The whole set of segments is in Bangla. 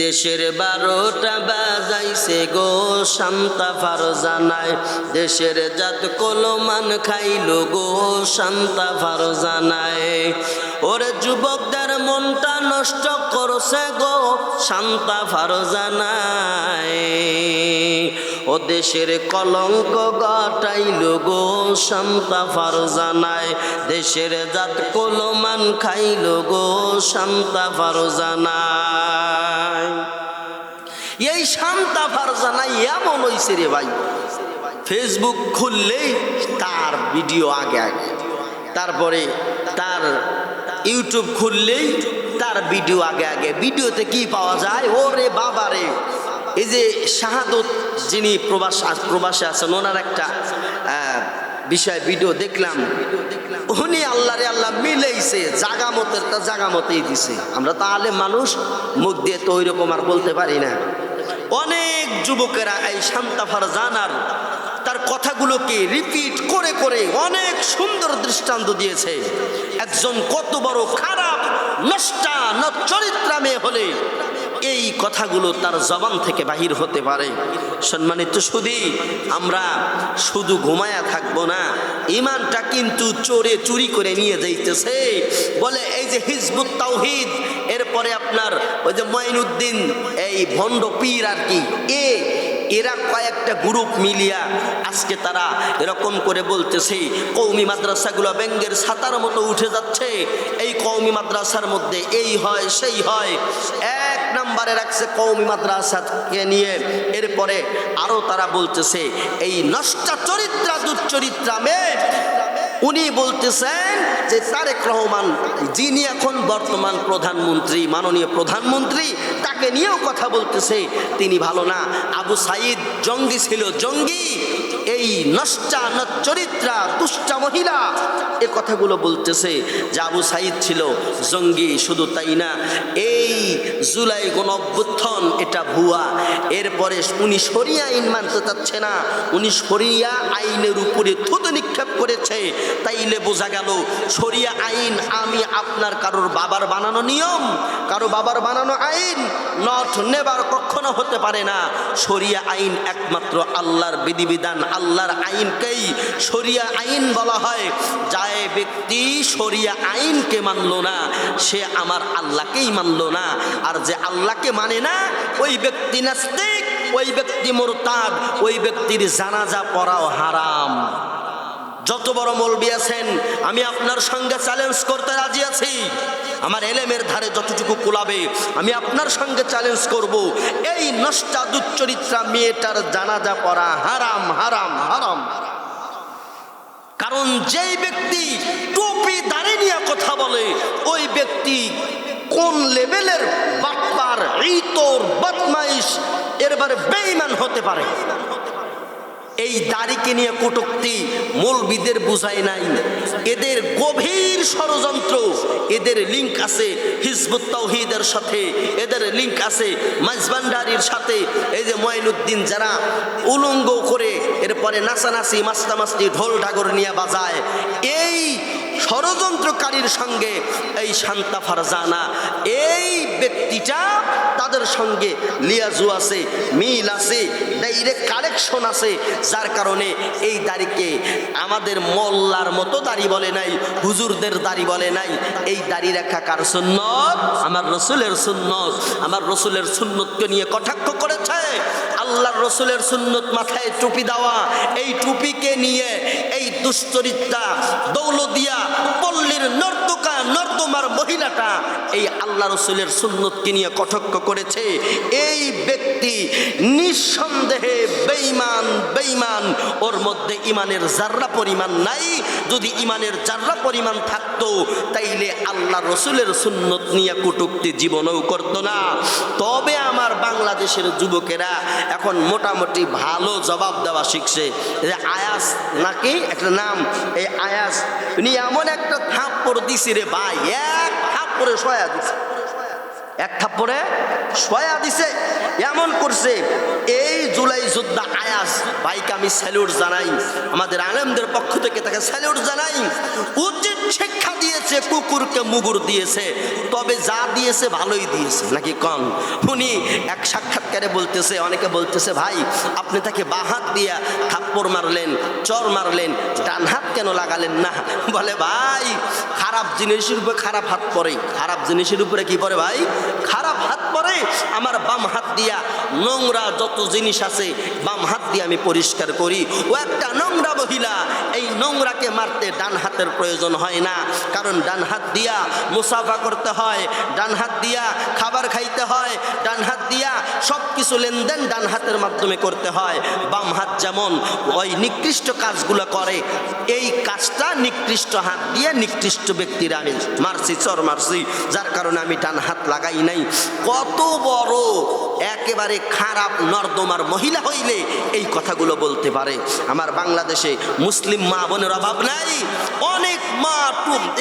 দেশের 12টা বাজাইছে গো শান্তা ফারজানায়, দেশের জাত কলমান খাইলো গো শান্তা ফারজানায়। ওরে যুবকদের মনটা নষ্ট করছে গো শান্তা ফারজানায়, ও দেশের কলঙ্ক গাটাইলো গো শান্তা ফারজানায়, দেশের জাত কলমান খাইলো গো শান্তা ফারজানায়। এই শান্তা ফারজানায় এমন হইছে রে ভাই, ফেসবুক খুললেই তার ভিডিও আগে আগে, তারপরে তার ইউটিউব খুললেই তার ভিডিও আগে আগে। ভিডিওতে কি পাওয়া যায়? ওরে বাবারে, এই যে শাহাদত যিনি প্রবাসে আছেন, ওনার একটা বিষয় ভিডিও দেখলাম। উনি আল্লাহরে আল্লাহ মিলেইছে, জাগামতেরটা জাগামতেই দিছে। আমরা তো আলেম মানুষ, মুখ দিয়ে তো ওই রকম আর বলতে পারি না। অনেক যুবকেরা এই শান্তা ফারজানার তার কথাগুলোকে রিপিট করে করে অনেক সুন্দর দৃষ্টান্ত দিয়েছে। একজন কত বড় খারাপ নষ্টা চরিত্রা মেয়ে হলে এই কথাগুলো তার জবান থেকে বাহির হতে পারে। সম্মানিত সুধী, আমরা শুধু ঘুমায়া থাকবো না, ইমানটা কিন্তু চোরে চুরি করে নিয়ে যাইতেছে। বলে এই যে হিজবুত তাওহীদ, এরপরে আপনার ওই যে মঈনুদ্দিন, এই ভণ্ড পীর আর কি, এরা কয়েকটা গ্রুপ মিলিয়া আজকে তারা এরকম করে বলতেছে কওমি মাদ্রাসাগুলো ব্যাঙ্গের ছাতার মতো উঠে যাচ্ছে। এই কওমি মাদ্রাসার মধ্যে এই হয় সেই হয়, এক নম্বরে রাখছে কওমি মাদ্রাসাকে নিয়ে। এরপরে আরো তারা বলতেছে এই নষ্ট চরিত্রা দুশ্চরিত্রা মেয়ে, উনি বলতেছেন যে তারেক রহমান যিনি এখন বর্তমান প্রধানমন্ত্রী, মাননীয় প্রধানমন্ত্রী, তাকে নিয়েও কথা বলতেছে তিনি ভালো না। আবু সাইদ জঙ্গি ছিল, জঙ্গি। এই নষ্টা চরিত্রা দুষ্টা মহিলা এ কথাগুলো বলতেছে যে আবু সাইদ ছিল জঙ্গি। শুধু তাই না, এই জুলাই গণঅভ্যুত্থান এটা ভুয়া। এরপরে উনি শরিয়া আইন মানতে চাচ্ছে না, উনি শরিয়া আইনের উপরে থুতু নিক্ষেপ করেছে। তাইলে বোঝা গেল শরিয়া আইন আমি আপনার কারোর বাবার বানানো নিয়ম, কারো বাবার বানানো আইন নট নেবার কখনো হতে পারে না। শরিয়া আইন একমাত্র আল্লাহর বিধিবিধান, আল্লাহর আইনকেই শরিয়া আইন বলা হয়। যায় ব্যক্তি শরিয়া আইনকে মানল না, সে আমার আল্লাহকেই মানল না। আর যে আল্লাহকে মানে না, ওই ব্যক্তি নাস্তিক, ওই ব্যক্তি মুরতাদ, ওই ব্যক্তির জানাজা পড়াও হারাম। যত বড় মৌলবি আছেন, আমি আপনার সঙ্গে চ্যালেঞ্জ করতে রাজি আছি। আমার এলেমের ধারে যতটুকু কুলাবে আমি আপনার সঙ্গে চ্যালেঞ্জ করব, এই নষ্টা দুশ্চরিত্রা মেয়েটার জানাজা পড়া হারাম, হারাম, হারাম। কারণ যেই ব্যক্তি টুপি দাড়ি নিয়ে কথা বলে, ওই ব্যক্তি কোন লেভেলের বাটপার, ইতর, বদমাইশ, এরবারে বেঈমান হতে পারে। এই দাড়িকে নিয়ে কটূক্তি মৌলবীদের বুঝায় নাই। এদের গভীর ষড়যন্ত্র, এদের লিঙ্ক আছে হিজবুত তাওহীদের সাথে, এদের লিঙ্ক আছে মাইজভান্ডারির সাথে। এই যে মঈনুদ্দিন যারা উলঙ্গ করে এরপরে নাচানাচি মাস্তামাস্তি ঢোল ঢাগর নিয়ে বাজায়, এই ষড়যন্ত্রকারীর সঙ্গে এই শান্তা ফারজানা, এই ব্যক্তিটা তাদের সঙ্গে লিয়াজু আছে, মিল আছে, ডাইরেক্ট কানেকশন আছে। যার কারণে এই দাড়িকে আমাদের মোল্লার মতো দাড়ি বলে নাই, হুজুরদের দাড়ি বলে নাই। এই দাড়ি রাখা কার সুন্নত? আমার রসুলের সুন্নত। আমার রসুলের সুন্নতকে নিয়ে কটাক্ষ করেছে। আল্লাহর রসুলের সুন্নত মাথায় টুপি দেওয়া, এই টুপিকে নিয়ে এই দুশ্চরিত্রা দৌলদিয়া পল্লীর নর্দমার মহিলাটা এই আল্লাহ রসুলের সুন্নতকে নিয়ে কটাক্ষ করেছে। এই ব্যক্তি নিঃসন্দেহে বেঈমান, বেঈমান। ওর মধ্যে ইমানের জাররা পরিমাণ নাই। যদি ইমানের জাররা পরিমাণ থাকতো তাইলে আল্লাহ রসুলের সুন্নত নিয়ে কটূক্তি জীবনেও করতো না। তবে আমার বাংলাদেশের যুবকেরা এখন মোটামুটি ভালো জবাব দেওয়া শিখছে। যে আয়াস নাকি একটা নাম, এই আয়াস উনি এমন একটা থাপ্পড় দিছে রে ভাই, এক থাপ্পড়ে সয়া দিছে, এক থাপ্পড়ে সয়া দিছে। এমন করছে। এই জুলাই যোদ্ধা আয়াজ ভাইকে আমি স্যালুট জানাই, আমাদের আলেমদের পক্ষ থেকে তাকে স্যালুট জানাই। উচিত শিক্ষা দিয়েছে, কুকুরকে মুগুর দিয়েছে, তবে যা দিয়েছে ভালোই দিয়েছে নাকি কম। উনি এক সাক্ষাৎকারে বলতেছে, অনেকে বলতেছে ভাই আপনি তাকে বাঁ হাত দিয়া থাপ্পড় মারলেন, চর মারলেন, ডান হাত কেন লাগালেন না? বলে ভাই খারাপ জিনিসের উপরে খারাপ হাত পড়ে, খারাপ জিনিসের উপরে কি পড়ে ভাই? খারাপ হাত পড়ে। আমার বাম হাত দিয়া নোংরা যত জিনিস আছে বাম হাত দিয়ে আমি পরিষ্কার করি। ও একটা নোংরা মহিলা, এই নোংরাকে মারতে ডান হাতের প্রয়োজন হয় না, কারণ ডান হাত দিয়া মুসাফা করতে হয়, ডান হাত দিয়া খাবার খাইতে হয়, ডান হাত দিয়া সব কিছু লেনদেন ডান হাতের মাধ্যমে করতে হয়। বাম হাত যেমন ওই নিকৃষ্ট কাজগুলো করে, এই কাজটা নিকৃষ্ট হাত দিয়ে নিকৃষ্ট ব্যক্তিরা আমি মারছি, চর মারছি, যার কারণে আমি ডান হাত লাগাই নাই। কত বড় একেবারে খারাপ নর্দমার মহিলা হইলে এই কথাগুলো বলতে পারে? আমার বাংলাদেশে মুসলিম মা বোনের অভাব নাই, অনেক মা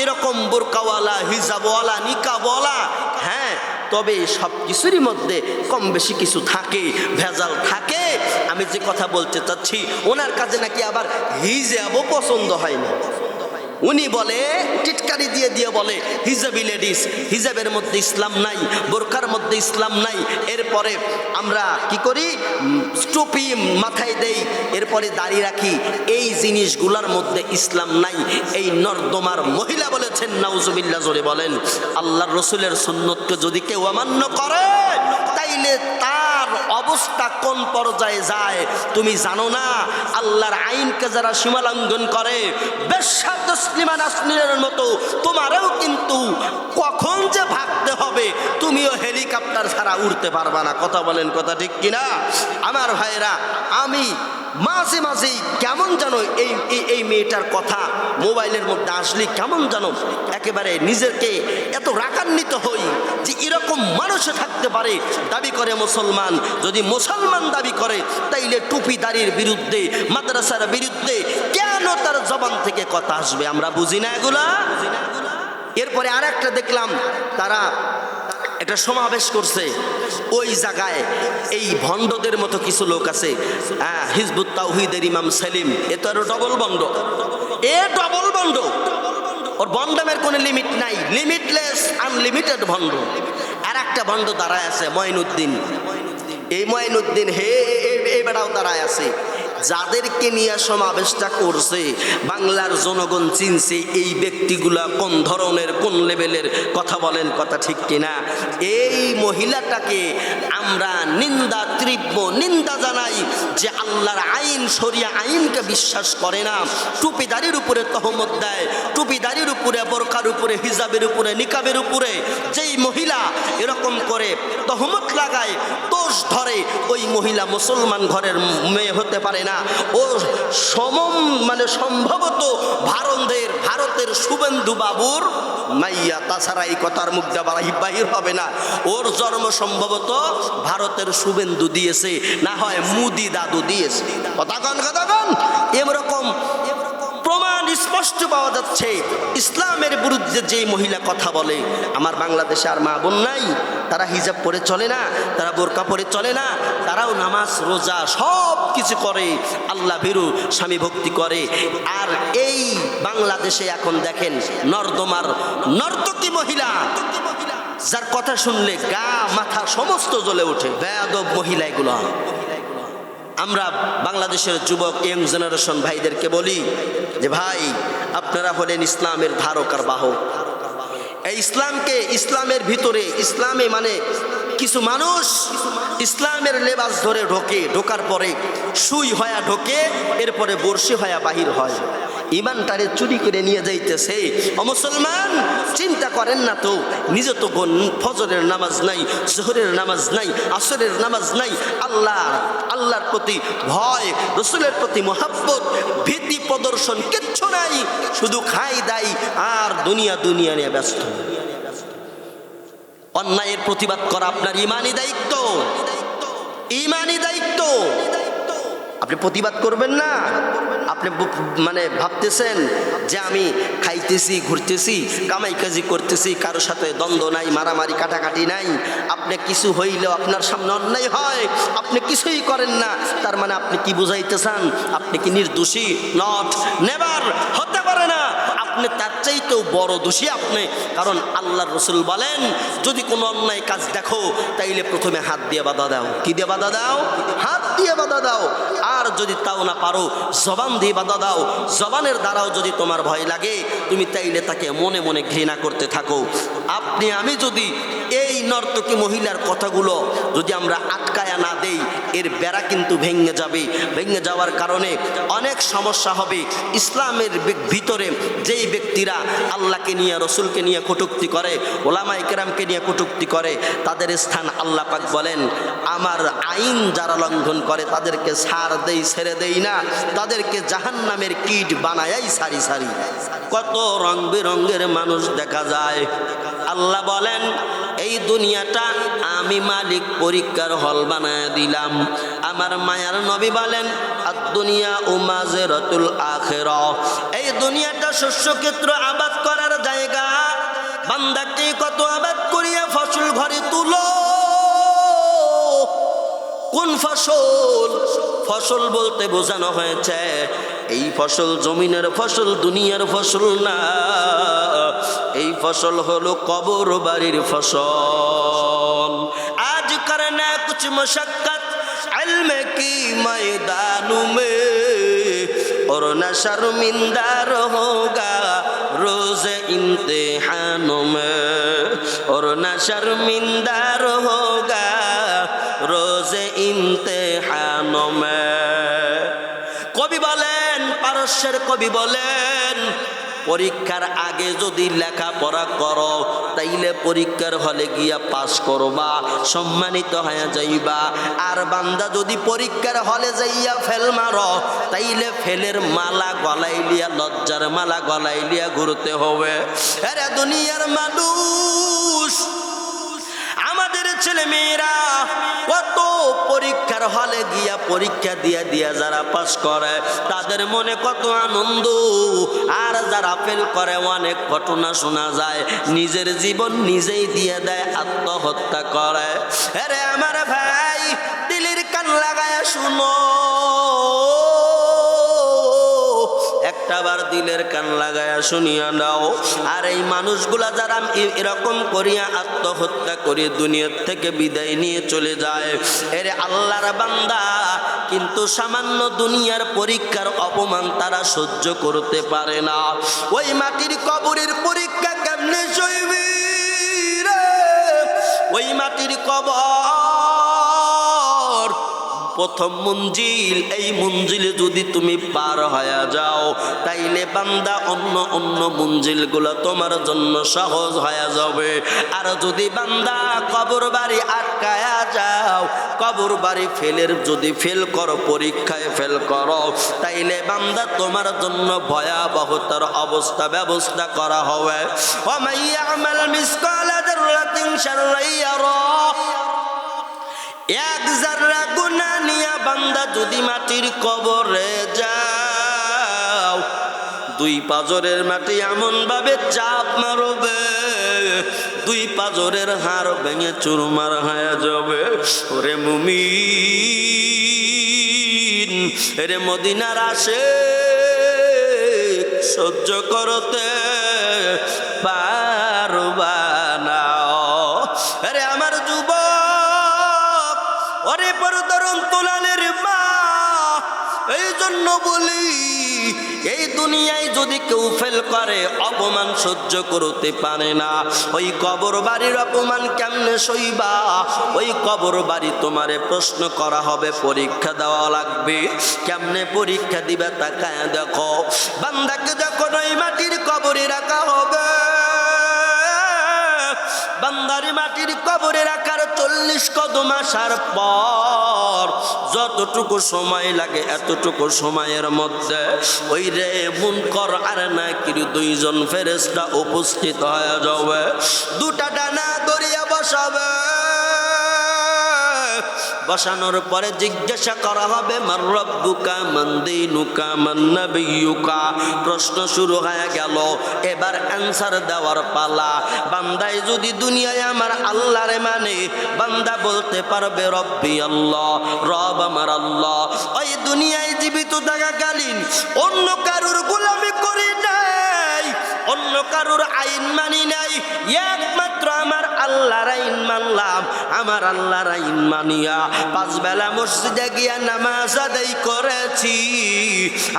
এরকম বোরকাওয়ালা, হিজাবওয়ালা, নিকাবওয়ালা। হ্যাঁ, তবে সব কিছুরই মধ্যে কম বেশি কিছু থাকে, ভেজাল থাকে। আমি যে কথা বলতে চাচ্ছি, ওনার কাছে নাকি আবার হিজাবও পছন্দ হয় না। উনি বলে, টিটকারি দিয়ে দিয়ে বলে হিজাবি লেডিস, হিজাবের মধ্যে ইসলাম নাই, বোরকার মধ্যে ইসলাম নাই। এরপরে আমরা কি করি? টুপি মাথায় দেই, এরপরে দাড়ি রাখি, এই জিনিসগুলোর মধ্যে ইসলাম নাই। এই নর্দমার মহিলা বলেছেন, নাউজুবিল্লাহ, জোরে বলেন। আল্লাহর রসুলের সুন্নতকে যদি কেউ অমান্য করে তাইলে তার অবস্থা কোন পর্যায়ে যায় তুমি জানো না। আল্লাহর আইনকে যারা সীমালঙ্ঘন করে, বেশ্যা তসলিমা নাসরিনের মতো তোমারও কিন্তু কখন যে ভাগতে হবে, তুমিও হেলিকপ্টার ছাড়া উড়তে পারবা না। কথা বলেন, কথা ঠিক কিনা আমার ভাইরা? আমি মাঝে মাঝে কেমন যেন এই মেয়েটার কথা মোবাইলের মধ্যে আসলে কেমন যেন একেবারে নিজেকে এত রাগান্বিত হই যে এরকম মানুষও থাকতে পারে। দাবি করে মুসলমান, যদি মুসলমান দাবি করে তাইলে টুপিদারির বিরুদ্ধে, মাদ্রাসার বিরুদ্ধে কেন তার জবান থেকে কথা আসবে? আমরা বুঝি না এগুলা। এরপরে আর একটা দেখলাম, তারা একটা সমাবেশ করছে, ওই জায়গায় এই ভণ্ডদের মতো কিছু লোক আছে, হিজবুত তাওহীদের ইমাম সেলিম, এ তো আরো ডবল ভণ্ড, এ ডবল ভণ্ড, ওর ভণ্ডামের কোনো লিমিট নাই, লিমিটলেস আনলিমিটেড ভণ্ড। আর একটা ভণ্ড দাঁড়ায় আছে মঈনুদ্দিন, এই মঈনুদ্দিন এই বেড়াও দাঁড়ায় আছে। যাদেরকে নিয়ে সমাবেশটা করছে বাংলার জনগণ চিনছে এই ব্যক্তিগুলা কোন ধরনের, কোন লেভেলের। কথা বলেন, কথা ঠিক কিনা? এই মহিলাটাকে আমরা নিন্দা, তীব্র নিন্দা জানাই যে আল্লাহর আইন, শরিয়া আইনকে বিশ্বাস করে না, টুপিদারির উপরে তহমত দেয়, টুপিদারির উপরে, বোরকার উপরে, হিজাবের উপরে, নিকাবের উপরে। যেই মহিলা এরকম করে তহমত লাগায়, দোষ ধরে, ওই মহিলা মুসলমান ঘরের মেয়ে হতে পারে না। ও সম্ভবত ভারতের শুভেন্দু বাবুর মাইয়া, তাছাড়া এই কথার মুখটা বাহির হবে না। ওর জন্ম সম্ভবত ভারতের শুভেন্দু দিয়েছে, না হয় মুদি দাদু দিয়েছে। কথা কন, কথা কন। এরকম প্রমাণ স্পষ্ট পাওয়া যাচ্ছে। ইসলামের বিরুদ্ধে যে মহিলা কথা বলে, আমার বাংলাদেশে আর মা বোন নাই, তারা হিজাব পরে চলে না, তারা বোরকা পরে চলে না, তারাও নামাজ রোজা সব কিছু করে, আল্লাহ ভীরু, স্বামী ভক্তি করে। আর এই বাংলাদেশে এখন দেখেন নর্দমার নর্তকী মহিলা, যার কথা শুনলে গা মাথা সমস্ত জ্বলে ওঠে, বেয়াদব মহিলা এগুলো। আমরা বাংলাদেশের যুবক ইয়ং জেনারেশন ভাইদেরকে বলি যে ভাই, আপনারা হলেন ইসলামের ধারক আর বাহক। এই ইসলামকে, ইসলামের ভিতরে, ইসলামে মানে কিছু মানুষ ইসলামের লেবাস ধরে ঢোকে, ঢোকার পরে সুই হয়া ঢোকে, এরপরে বর্ষি হয়া বাহির হয়, ইমানটারে চুরি করে নিয়ে যাইতেছে। ও মুসলমান, চিন্তা করেন না তো, নিজে তো ফজরের নামাজ নাই, জোহরের নামাজ নাই, আসরের নামাজ নাই, আল্লাহর প্রতি ভয়, রসুলের প্রতি মহাব্বত, ভীতি প্রদর্শন কিচ্ছু নাই, শুধু খাই দাই আর দুনিয়া নিয়ে ব্যস্ত। অন্যায়ের প্রতিবাদ করা আপনার ইমানি দায়িত্ব, ইমানি দায়িত্ব। আপনি প্রতিবাদ করবেন না? আপনি মানে ভাবতেছেন যে আমি খাইতেছি, ঘুরতেছি, কামাই কাজি করতেছি, কারোর সাথে দ্বন্দ্ব নাই, মারামারি কাটাকাটি নাই, আপনি কিছু হইলেও আপনার সামনে অন্যায় হয়, আপনি কিছুই করেন না, তার মানে আপনি কি বুঝাইতে চান? আপনি কি নির্দোষী? নট, নেভার, হতে পারে না। আপনি তার চাইতেও বড় দোষী আপনি। কারণ আল্লাহর রাসূল বলেন, যদি কোনো অন্যায় কাজ দেখো তাইলে প্রথমে হাত দিয়ে বাধা দাও। কি দিয়ে বাধা দাও? হাত দিয়ে বাধা দাও। আর যদি তাও না পারো, জবান দিয়ে বাধা দাও। জবানের দ্বারাও যদি তোমার ভয় লাগে, তুমি তাইলে তাকে মনে মনে ঘৃণা করতে থাকো। আপনি আমি যদি এই নর্তকী মহিলার কথাগুলো যদি আমরা আটকায়া না দেই, এর বেড়া কিন্তু ভেঙে যাবে। ভেঙে যাওয়ার কারণে অনেক সমস্যা হবে। ইসলামের ভিতরে যেই ব্যক্তিরা আল্লাহকে নিয়ে, রসুলকে নিয়ে কটূক্তি করে, ওলামায়ে কেরামকে নিয়ে কটূক্তি করে, তাদের স্থান আল্লাহ পাক বলেন, আমার আইন যারা লঙ্ঘন করে তাদেরকে ছাড় দেই, ছেড়ে দেই না, তাদেরকে জাহান্নামের কীট বানায়াই সারি সারি। কত রং বেরঙের মানুষ দেখা যায়। আল্লাহ বলেন, এই দুনিয়াটা আমি মালিক পরীক্ষার হল বানায় দিলাম। আমার মায়ার নবী বলেন, আদ-দুনিয়া উমাজিরাতুল আখিরাহ, এই দুনিয়াটা শস্যক্ষেত্র, আবাদ করার জায়গা। বান্দাকে কত আবাদ করিয়া ফসল ঘরে তুলো। কোন ফসল? ফসল বলতে বোঝানো হয়েছে এই ফসল জমিনের ফসল, দুনিয়ার ফসল না। এই ফসল হলো কবর বাড়ির ফসল। আজ করনা কুছ মশক্কত ইলম কি ময়দানু মে, और न शर्मिंदा होगा रोज इम्तिहानों में, और न शर्मिंदा होगा रोज इम्तिहानों में। কবি বলেন, পারস্যের কবি বলেন, পরীক্ষার আগে যদি লেখাপড়া করো তাইলে পরীক্ষার হলে গিয়া পাস করবা, সম্মানিত হয়ে যাইবা। আর বান্দা যদি পরীক্ষার হলে যাইয়া ফেল মারো তাইলে ফেলের মালা গলায় লিয়া, লজ্জার মালা গলায় লিয়া ঘুরতে হবে। আরে দুনিয়ার মানুষ, আমাদের ছেলে মেয়েরা কত পরীক্ষার হলে গিয়া পরীক্ষা দিয়া দিয়া যারা পাস করে তাদের মনে কত আনন্দ, আর যারা ফেল করে অনেক ঘটনা শোনা যায় নিজের জীবন নিজেই দিয়ে দেয়, আত্মহত্যা করে। আরে আমার ভাই, দিলের কান লাগায়া শুনো, একটাবার দিলের কান লাগায়া শুনিয়া নাও। আর এই মানুষগুলা যারা এরকম করিয়া আত্মহত্যা করে দুনিয়ার থেকে বিদায় নিয়ে চলে যায়, এরে আল্লাহর বান্দা কিন্তু সামান্য দুনিয়ার পরীক্ষার অপমান তারা সহ্য করতে পারে না। ওই মাটির কবরের পরীক্ষা কেমনে সইবি রে? ওই মাটির কবর প্রথম মঞ্জিল, এই মঞ্জিলে যদি তুমি পার হয়ে যাও তাইলে বান্দা অন্য অন্য মঞ্জিলগুলো তোমার জন্য সহজ হয়ে যাবে। আর যদি বান্দা কবর বাড়ি আটকায়া যাও, কবর বাড়ি ফেলের যদি ফেল করো, পরীক্ষায় ফেল করো, তাইলে বান্দা তোমার জন্য ভয়াবহতার অবস্থা ব্যবস্থা করা হবে। ওয়া মাইয়ামাল মিসকালা যাররাতিন শাররান ইয়ারা, এক যারা গুনাহ নিয়া বান্দা যদি মাটির কবরে যাও, দুই পাজরের মাটি এমন ভাবে চাপ মারবে, দুই পাজরের হাড় ভেঙে চুরমার হয়ে যাবে। ওরে মুমিন, রে মদিনার আশিক, সহ্য করতে পারবা না। আরে আমার যুবক, ওরে পরদরন তোলালের মা, এই জন্য বলি, এই দুনিয়ায় যদি কেউ ফেল করে, অপমান সহ্য করতে পারে না, ওই কবর বাড়ির অপমান কেমনে সইবা? ওই কবর বাড়ি তোমারে প্রশ্ন করা হবে, পরীক্ষা দেওয়া লাগবে। কেমনে পরীক্ষা দিবে তাকায় দেখো। বান্দাকে যখন ওই মাটির কবরে রাখা হবে, বান্দারি মাটির কবরে রাখার 40 কদম আসার পর যতটুকু সময় লাগে এতটুকু সময়ের মধ্যে ওই রে মুনকর আর নাকির দুইজন ফেরেশতা উপস্থিত হয়ে যাবে, দুটা ডানা ধরিয়া বসাবে। বসানোর পরে জিজ্ঞাসা করা হবে মান রব্বুকা মান দীনুকা মান নাবিয়ুকা। প্রশ্ন শুরু হয়ে গেল, এবার অ্যানসার দেওয়ার পালা। বান্দায় যদি দুনিয়ায় আমার আল্লাহরে মানে, বান্দা বলতে পারবে রব্বি আল্লাহ, রব আমার আল্লাহ। ওই দুনিয়ায় জীবিত থাকাকালীন অন্য কারুর গোলামি করি নাই, অন্য কারুর আইন মানি নাই, একমাত্র আমার আল্লাহর আইন মানলাম। আমার আল্লাহর আইন মানিয়া 5 বেলা মসজিদে গিয়া নামাজ আদায় করেছি।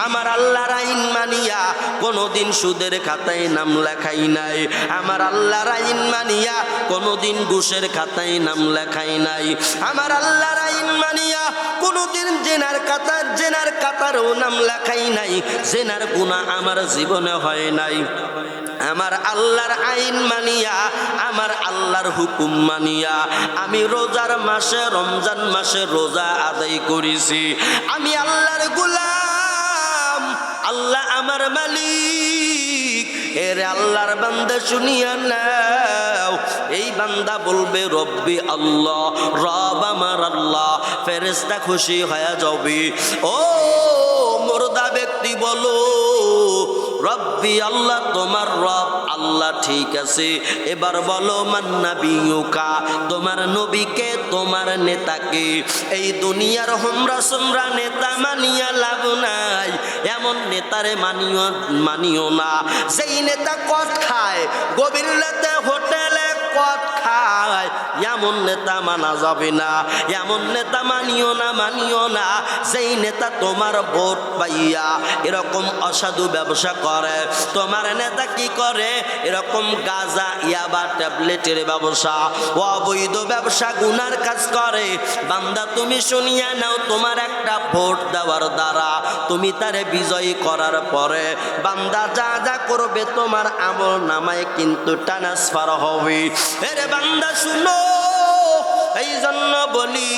আমার আল্লাহর আইন মানিয়া কোনোদিন সুদের খাতায় নাম লেখাই নাই। আমার আল্লাহর আইন মানিয়া কোনোদিন ঘুষের খাতায় নাম লেখাই নাই। আমার আল্লাহর আইন মানিয়া কোনোদিন জেনার কাতারও নাম লেখাই নাই। জেনার গুনাহ আমার জীবনে হয় নাই। আমার আল্লাহর আইন মানিয়া, আমার আল্লাহর হুকুম মানিয়া আমি রোজার মাসে, রমজান মাসে রোজা আদায় করেছি। আমি আল্লাহর গোলাম, আল্লাহ আমার মালিক। এর আল্লাহর বান্দা শুনিয়া নাও। এই বান্দা বলবে রব্বি আল্লাহ, রব আমার আল্লাহ। ফেরেশতা খুশি হয়ে যাবে। ও মুর্দা ব্যক্তি বলো রব্বি আল্লাহ, তোমার রব আল্লাহ, ঠিক আছে। এবার বলো মান নাবিয়ুকা, তোমার নবীকে, তোমার নেতাকে। এই দুনিয়ার হোমরা সোমরা নেতা মানিয়া লাভ নাই। এমন নেতারে মানিও না যেই নেতা কট খায়, গভীর রাতে হোটেলে কট খায়। এমন নেতা মানা যাবে না। এমন নেতা মানিও না যেই নেতা তোমার ভোট পাইয়া এরকম অসাধু ব্যবসা করে। তোমার নেতা কি করে? এরকম গাঁজা, ইয়াবা, ট্যাবলেটের ব্যবসা, অবৈধ ব্যবসা, গুনার কাজ করে। বান্দা তুমি শুনিয়া নাও, তোমার একটা ভোট দেওয়ার দ্বারা তুমি তারে বিজয়ী করার পরে বান্দা যা যা করবে তোমার আমল নামায় কিন্তু ট্রান্সফার হবে। এরে বান্দা শুনো, এই জন্য বলি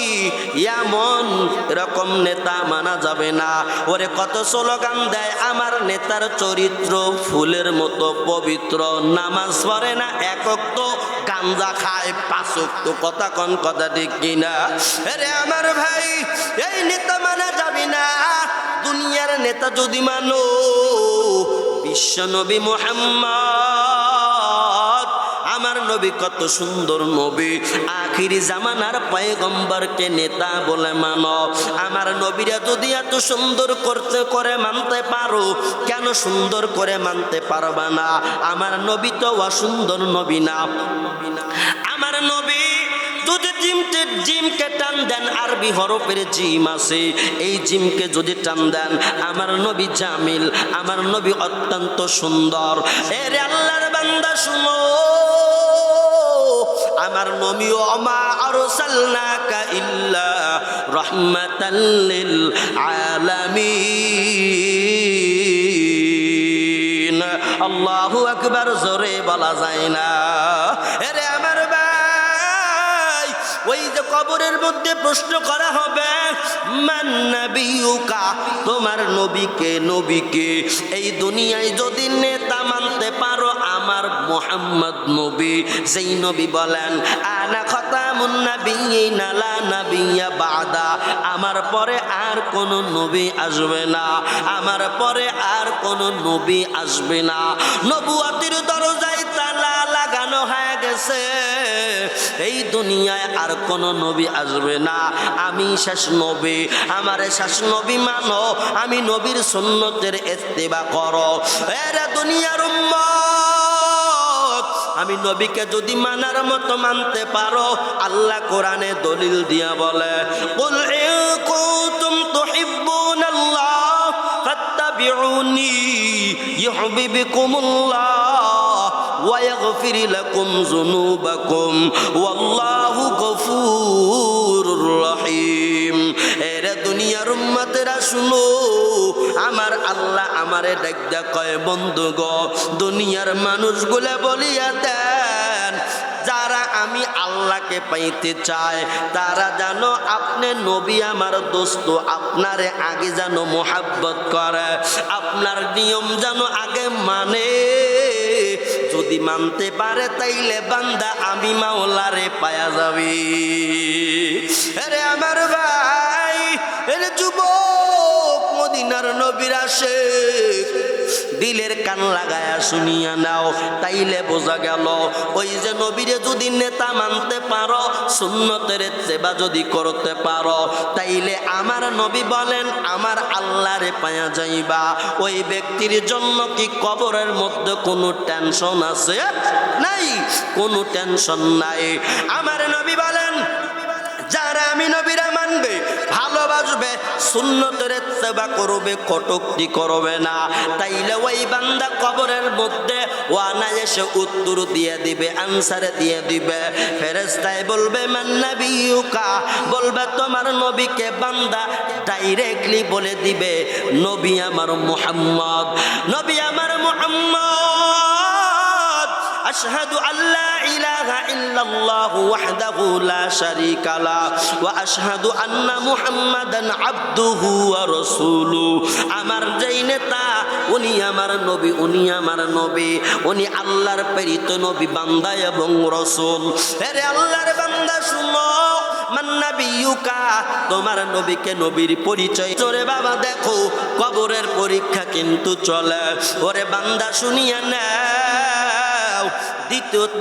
এমন এরকম নেতা মানা যাবে না। ওরে কত স্লোগান দেয়, আমার নেতার চরিত্র ফুলের মতো পবিত্র, নামাজ পড়ে না, একক তো গাঞ্জা খায়, 5 ওয়াক্ত। কথা কোন কথা ঠিক কিনা? আরে আমার ভাই, এই নেতা মানা যাবে না। দুনিয়ার নেতা যদি মানো, বিশ্ব নবী মুহাম্মদ, আমার নবী কত সুন্দর নবী, আখিরি জামানার পয়গম্বরকে নেতা বলে মানো। আমার নবীরা যদি এত সুন্দর করে মানতে পারো, কেন সুন্দর করে মানতে পারবা না? আমার নবী তো অসুন্দর নবী না। আমার নবী যদি জিমকে টান দেন, আরবি হরফের জিম আছে, এই জিমকে যদি টান দেন, আমার নবী জামিল, আমার নবী অত্যন্ত সুন্দর। এরে আল্লাহর বান্দা শুনো, আমার নবী ওমা আরসালনাকা ইল্লা রাহমাতাল লিল আলামিন। আল্লাহু আকবার, জোরে বলা যায় না। এরে আমার ভাই, ওই যে কবরের মধ্যে প্রশ্ন করা হবে মান নাবিয়ুকা, তোমার নবীকে। এই দুনিয়ায় যদি নেতা মানতে পারো, আমার মুহাম্মদ নবী, যেই নবী বলেন আনা খাতামুন নাবিয়িনা লা নাবিয়্যা বাদা, আমার পরে আর কোন নবী আসবে না, আমার পরে আর কোন নবী আসবে না। নবুয়তের দরজায় তালা লাগানো হয়ে গেছে। এই দুনিয়ায় আর কোন নবী আসবে না। আমি শেষ নবী, আমার শেষ নবী মানো, আমি নবীর সুন্নতের ইত্তেবা করো। এরা দুনিয়ার উম্মত, আমি নবীকে যদি মানার মতো মানতে পারো, আল্লাহ কোরআনে দলিল দিয়া বলে কুল ইন কুনতুম তুহিব্বুনাল্লাহ ফাত্তাবিউনি ইউহিব্বুকুমুল্লাহ ওয়া ইয়াগফির লাকুম যুনুবাকুম ওয়াল্লাহু গফুরুর রহিম। এরে দুনিয়ার উম্মতেরা শুনো, আমার আল্লাহ আমারে ডাকদা কয় বন্ধু গো, দুনিয়ার মানুষগুলা বলিয়া দেন, যারা আমি আল্লাহকে পাইতে চায় তারা জানো আপনি নবী আমার দোস্ত, আপনারে আগে যেন মোহাব্বত করে, আপনার নিয়ম যেন আগে মানে। যদি মানতে পারে তাইলে বান্দা আমি মাওলারে পায়া যাবি। আরে আমার আপনার নবীর আশিক দিলের কান লাগায়া শুনিয়া নাও, তাইলে বোঝা গেল ওই যে নবীরে যদি নেতা মানতে পারো, সুন্নতের সেবা যদি করতে পারো, তাইলে আমার নবী বলেন আমার আল্লাহরে পায়া যাইবা। ওই ব্যক্তির জন্য কি কবরের মধ্যে কোনো টেনশন আছে? নাই, কোনো টেনশন নাই। আমার নবী বলেন যারা আমি নবীরা মানবে, ভালোবাসবে, সুন্নতের সেবা করবে, কটূক্তি করবে না, তাইলে ওই বান্দা কবরের মধ্যে ওয়ানা এসে উত্তর দিয়ে দিবে, আনসার দিয়ে দিবে। ফেরেশতায় বলবে মান নবিয়ুকা, বলবে তোমার নবীকে। বান্দা ডাইরেক্টলি বলে দিবে নবী আমার মুহাম্মদ, নবী আমার মুহাম্মদ। আশহাদু আল্লা ইলাহা ইল্লাল্লাহু ওয়াহদাহু লা শারীকা লা ওয়া আশহাদু আন্না মুহাম্মাদান আবদুহু ওয়া রাসূলুহু। আমার যেই নেতা উনি আমার নবী, উনি আমার নবী, উনি আল্লাহর প্রেরিত নবী, বান্দা এবং রাসূল। আরে আল্লাহর বান্দা শুনো, মান নবিয়ুকা, তোমার নবীকে, নবীর পরিচয়। জোরে বাবা দেখো কবরের পরীক্ষা কিন্তু চলে। ওরে বান্দা শুনিয়া নাও,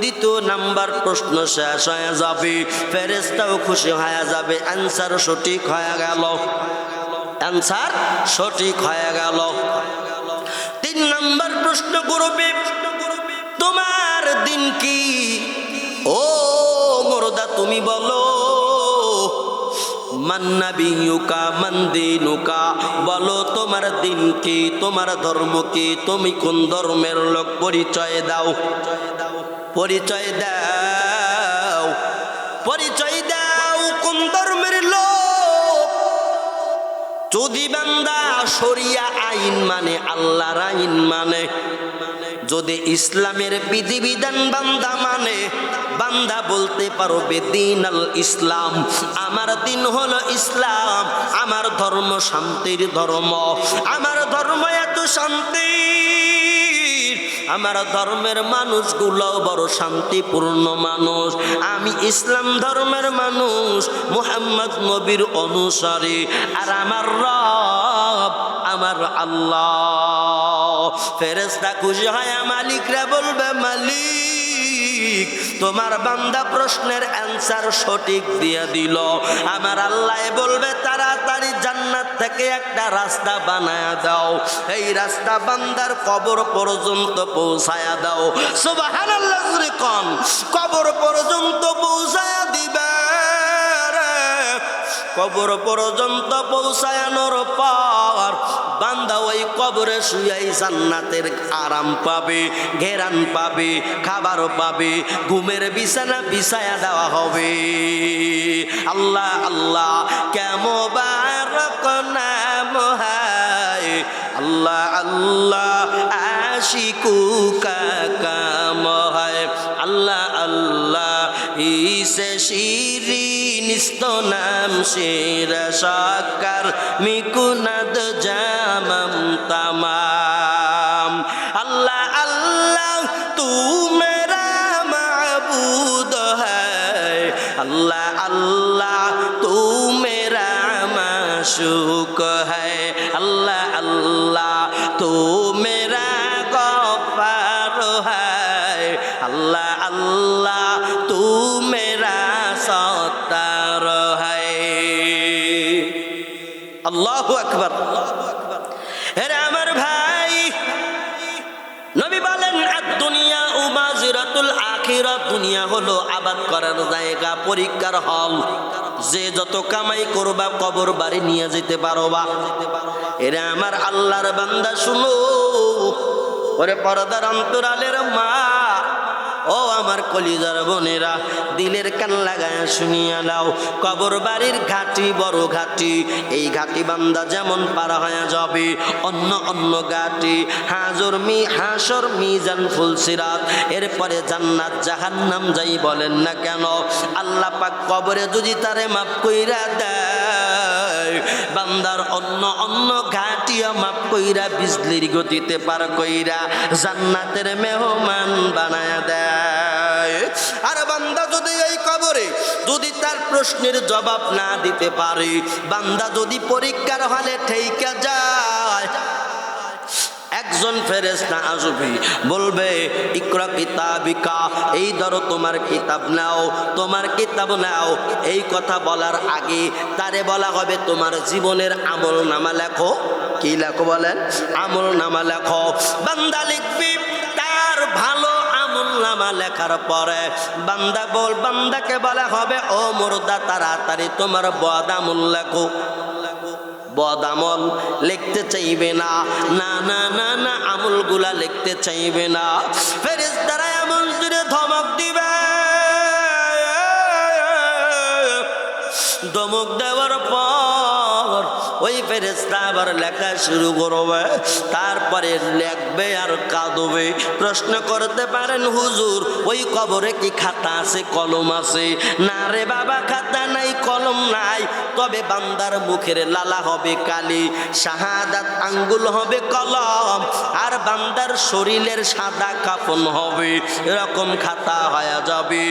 দ্বিতীয় নাম্বার প্রশ্ন শেষ হয়ে যাবে, ফেরেশতাও খুশি হয়ে যাবে, অ্যান্সার সঠিক হয়ে গেল, অ্যান্সার সঠিক হয়ে গেল। 3 নাম্বার প্রশ্ন করবে তোমার দিন কি? ও মুর্দা তুমি বলো, মান নবিয়ুকা মান দীনুকা, বলো তোমার দিন কি, তোমার ধর্ম কি, তুমি কোন ধর্মের লোক, পরিচয় দাও, পরিচয় দাও, পরিচয় দাও, কোন ধর্মের লোক। যদি বান্দা শরিয়া আইন মানে, আল্লাহর আইন মানে, যদি ইসলামের বিধিবিধান বান্দা মানে, বান্দা বলতে পারবে দিন আল ইসলাম, আমার দিন হলো ইসলাম, আমার ধর্ম শান্তির ধর্ম, আমার ধর্ম এত শান্তি, আমার ধর্মের মানুষগুলো বড় শান্তিপূর্ণ মানুষ, আমি ইসলাম ধর্মের মানুষ, মুহাম্মদ নবীর অনুসারী, আর আমার রব আমার আল্লাহ। ফেরেশতা খুশি হয়, মালিকরা বলবে মালিক তোমার বান্দা প্রশ্নের অ্যান্সার সঠিক দিয়ে দিল। আমার আল্লাহ বলবে তাড়াতাড়ি জান্নাত থেকে একটা রাস্তা বানায়া দাও, এই রাস্তা বান্দার কবর পর্যন্ত পৌঁছায়া দাও। সুবহানাল্লাহ, কবর পর্যন্ত পৌঁছায়া দিবে। কবর পর্যন্ত পৌঁছানোর পর বান্দা ওই কবরে শুয়াই জান্নাতের আরাম পাবে, ঘেরান পাবে, খাবার পাবে, ঘুমের বিছানা বিছায়া দেওয়া হবে। আল্লাহ আল্লাহ কেমন বারক নাম হায়, আল্লাহ আল্লাহ আশিকু কা কাম হায়, আল্লাহ আল্লাহ ইসে শিরিন ইस्तो নাম শেরা সাকার মিকুনাদ জামাম তামাম। আল্লাহ আল্লাহ তু মেরা মাবুদ হ্যায়, আল্লাহ আল্লাহ তু মেরা মাশুক হ্যায়, আল্লাহ আল্লাহ তু মেরা গফার হ্যায়, আল্লাহ আল্লাহ তু মেরা সত্তার হ্যায়। আল্লাহু আকবার। আরে আমার ভাই, নবী বলেন আদ-দুনিয়া উমাজিরাতুল আখিরাত, দুনিয়া হলো আবাদ করার জায়গা, পরীক্ষার হল। যে যত কামাই করবা কবর বাড়ি নিয়ে যেতে পারবা। এরা আমার আল্লাহর বান্দা শুনো, ওরে পর্দার অন্তরালের মা, ও আমার কলিজার বোনেরা, দিলের কান লাগায় শুনিয়া নাও, কবর বাড়ির ঘাটি বড় ঘাটি। এই ঘাটি বান্দা যেমন পার হয়ে যাবে, অন্য অন্য ঘাটি হাসর মিজান ফুলসিরাত, এরপরে জান্নাত জাহান্নাম যাই বলেন না কেন, আল্লাহ পাক কবরে যদি তারে মাফ কইরা দেয়, বান্দার অন্য অন্য ঘাটিয়া মাফ কইরা বিজলির গতিতে পার কইরা জান্নাতের মেহমান বানায়া দেয়। আর বান্দা যদি এই কবরে যদি তার প্রশ্নের জবাব না দিতে পারে, বান্দা যদি পরীক্ষার হলে ঠেইকা যায়, একজন ফেরেশতা আসবে, বলবে ইকরা কিতাবিকা, এই ধরো তোমার কিতাব নাও, তোমার কিতাব নাও। এই কথা বলার আগে তারে বলা হবে তোমার জীবনের আমল নামা লেখো। কি লেখো বলেন? আমল নামা লেখো। বান্দা লিখবি, তার ভালো আমল নামা লেখার পরে বান্দাকে বলা হবে ও মুর্দা, তাড়াতাড়ি তোমার বদ আমল লেখো। বদ আমল লিখতে চাইবে না, না না না না, আমলগুলা লিখতে চাইবে না। ফেরেশতারা এমন জোরে ধমক দিবে, ধমক দেওয়ার পর ওই ফেরেশতা আবার লেখা শুরু করবে। তারপরে লিখবে আর কাঁদবে। প্রশ্ন করতে পারেন হুজুর, ওই কবরে কি খাতা আছে, কলম আছে? না রে বাবা, খাতা নাই, কলম নাই, তবে বান্দার মুখের লালা হবে কালি, শাহাদাত আঙ্গুল হবে কলম, আর বান্দার শরীরের সাদা কাফন হবে। এরকম খাতা হয়ে যাবে।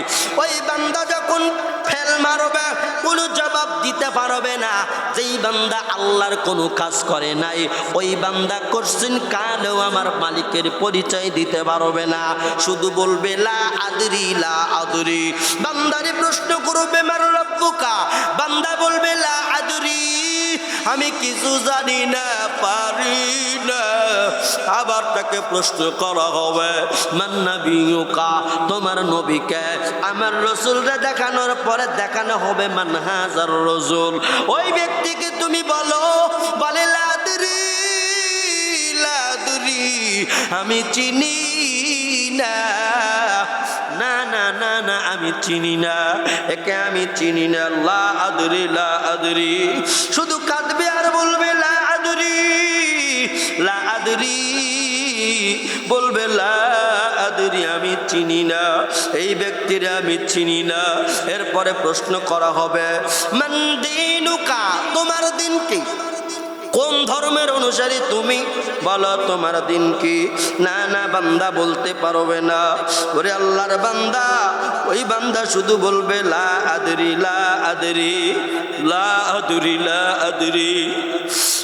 ওই বান্দা যখন ফেল মারবে, কোনো জবাব দিতে পারবে না। যেই বান্দা আল্লাহর কোনো কাজ করে নাই, ওই বান্দা করছেন কালেও আমার মালিকের পরিচয় দিতে পারবে না, শুধু বলবে লা আদরি লা আদরি। বান্দারে প্রশ্ন করবে মান রব্বুকা, বান্দা বলবে লা আদরি, আমি কিছু জানি না, পারি না। আবার তাকে প্রশ্ন করা হবে মান নাবিয়ুকা, তোমার নবীকে? আমার রাসূলকে দেখানোর পরে দেখানো হবে মান হাজার রাসূল, ওই ব্যক্তিকে তুমি বলো। বলে লা আদরি লা আদরি, আমি চিনি না, না না না না, আমি চিনি না, একে আমি চিনি না, লা আদরি লা আদরি। শুধু কাঁদবে আর বলবে লা আদরি লা আদরি, বলবে লা আদরি, আমি চিনি না, এই ব্যক্তিরা আমি চিনি না। এরপরে প্রশ্ন করা হবে মান দীনুকা, তোমার দিন কি, কোন ধর্মের অনুসারী তুমি? বলো তোমার দিন কি? না না, বান্দা বলতে পারবে না। ওরে আল্লাহর বান্দা, ওই বান্দা শুধু বলবে লা আদরি লা আদরি লা আদরি লা আদরি।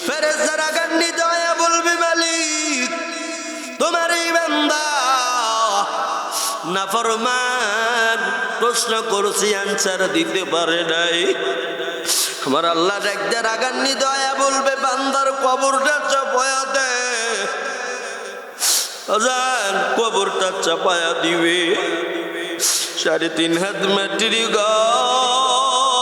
ফেরেশতারা গান্নিত হয়ে বলবে মালিক, তোমার এই বান্দা নাফরমান, প্রশ্ন করছি আনসার দিতে পারে নাই। আমার আল্লাহ দেখতে রাগান্বিত হয়ে বলবে বান্দার কবরটা চাপায়া দে। কবরটা চাপায়া দিবে। 3.5 হাত মাটির ঘর।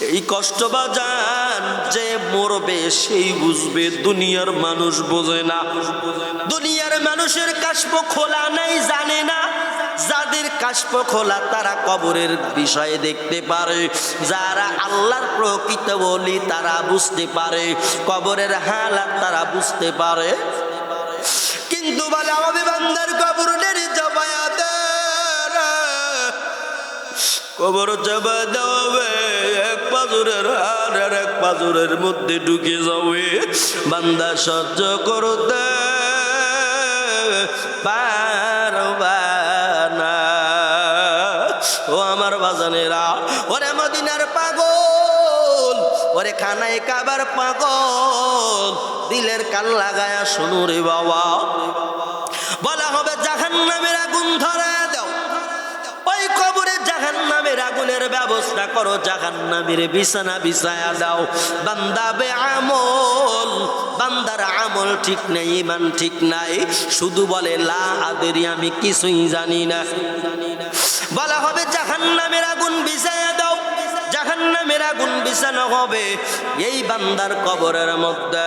এই কষ্ট বাজান যে মরবে সেই বুঝবে, দুনিয়ার মানুষ বোঝে না। দুনিয়ার মানুষের কাশপ খোলা নাই, জানে না। যাদের কাশপ খোলা তারা কবরের বিষয়ে দেখতে পারে, যারা আল্লাহর প্রকৃত বলি তারা বুঝতে পারে, কবরের হালাত তারা বুঝতে পারে। কিন্তু বলে আমাদের বান্দার কবরের চাপায়া দে, কবর চাপা দেওয়া এক পাজরের হাড় আর এক পাজরের মধ্যে ঢুকে যাবে। বান্দা সহ্য করতে পারবা না। ও আমার বাজানেরা, ওরে মদিনার পাগল, ওরে খানায় কাবার পাগল, দিলের কান লাগায়া শুনো রে বাবা। বলা হবে জাহান্নামের আগুন ধরায় দাও, ওই কবরে জাহান্নামের আগুনের ব্যবস্থা করো, জাহান্নামের বিছানা বিছায়া দাও। বান্দা বেআমল, বান্দার আমল ঠিক নেই, ইমান ঠিক নাই, শুধু বলে লা আদরি, আমি কিছুই জানি না। বলা হবে জাহান্নামের আগুন বিছায়া দাও, জাহান্নামের আগুন বিছানো হবে এই বান্দার কবরের মধ্যে।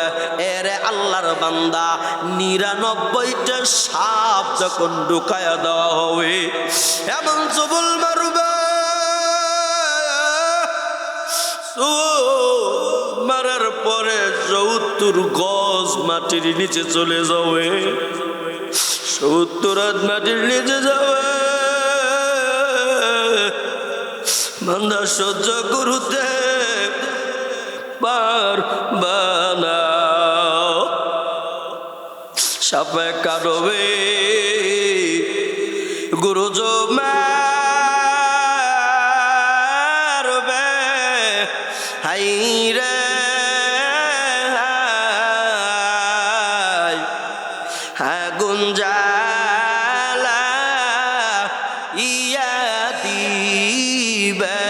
এরে আল্লাহর বান্দা, 99টা সাপ যখন ঢুকায়া দেওয়া হবে, এমন চুবুল মারবে, মারার পরে 70 গজ মাটির নিচে চলে যাবে, 70 হাত মাটির নিচে যাবে। বান্দা সহ্য করতে পারবা না। সাপে কাটবে, গুরুজো মারবে হাইরে আগুন জ্বালা ইয়া দিবে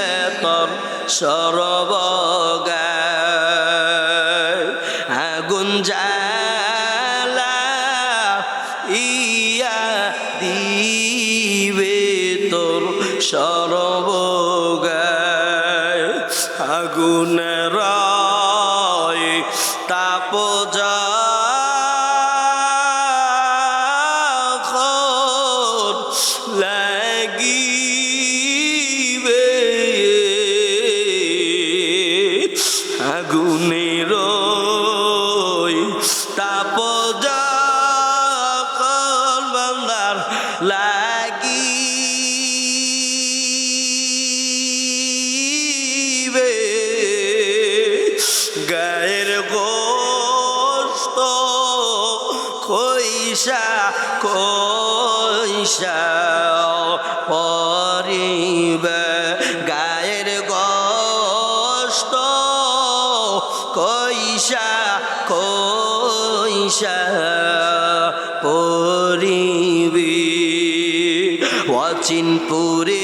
তোর সরবগায় আগুন জ্বালা ইয়া দিবে তোর সরবগায় আগুনের তাপ লাগিবে আগুনের তাপ যখন বান্দার লাগিবে গায়ের গোশত কইসা কইসা পরিবে গায়ের গোশত কইসা কইসা পরিবে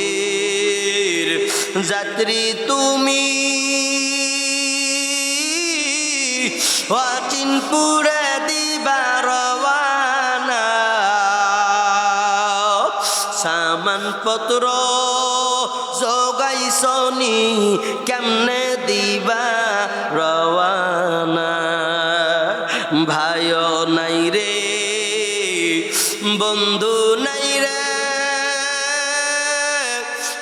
অচিনপুরের যাত্রী তুমি অচিনপুরে দিবার রওয়ানা সামানপত্র জগাইছনি কেমনে দিবা রওয়ানা ভাইও নাই রে বন্ধু নাই রে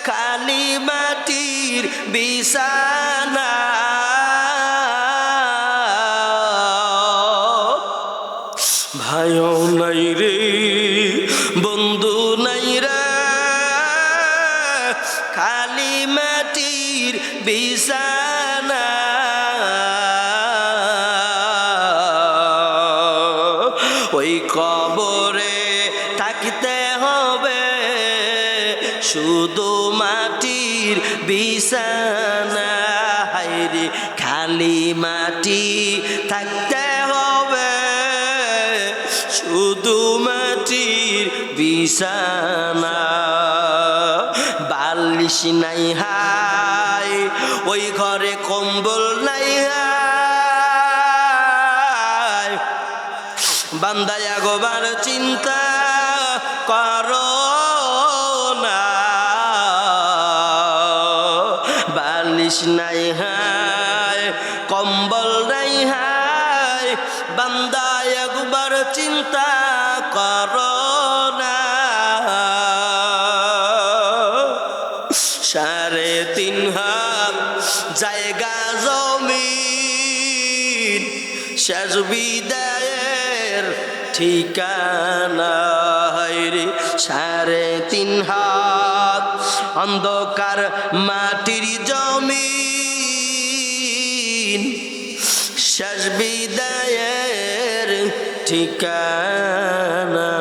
খালি মাটির বিছানা ভাইও নাই রে বন্ধু নাই রে খালি মাটির বিছানা ওই কবরে থাকতে হবে শুধু মাটির বিছানা হায়রে খালি মাটি থাকতে হবে শুধু মাটির বিছানা বালিশ নাই হায় ওই ঘরে কম্বল নাই হায় বান্দায় আগোবার চিন্তা করো না বালিশ নাই হায় কম্বল নাই হায় বান্দায় একবার চিন্তা করো না 3.5 হাত জায়গা জমিন শেষ বিদায়ের ঠিকানা রে 3.5 হাত অন্ধকার মাটির জমিন শেষ বিদায়ের ঠিকানা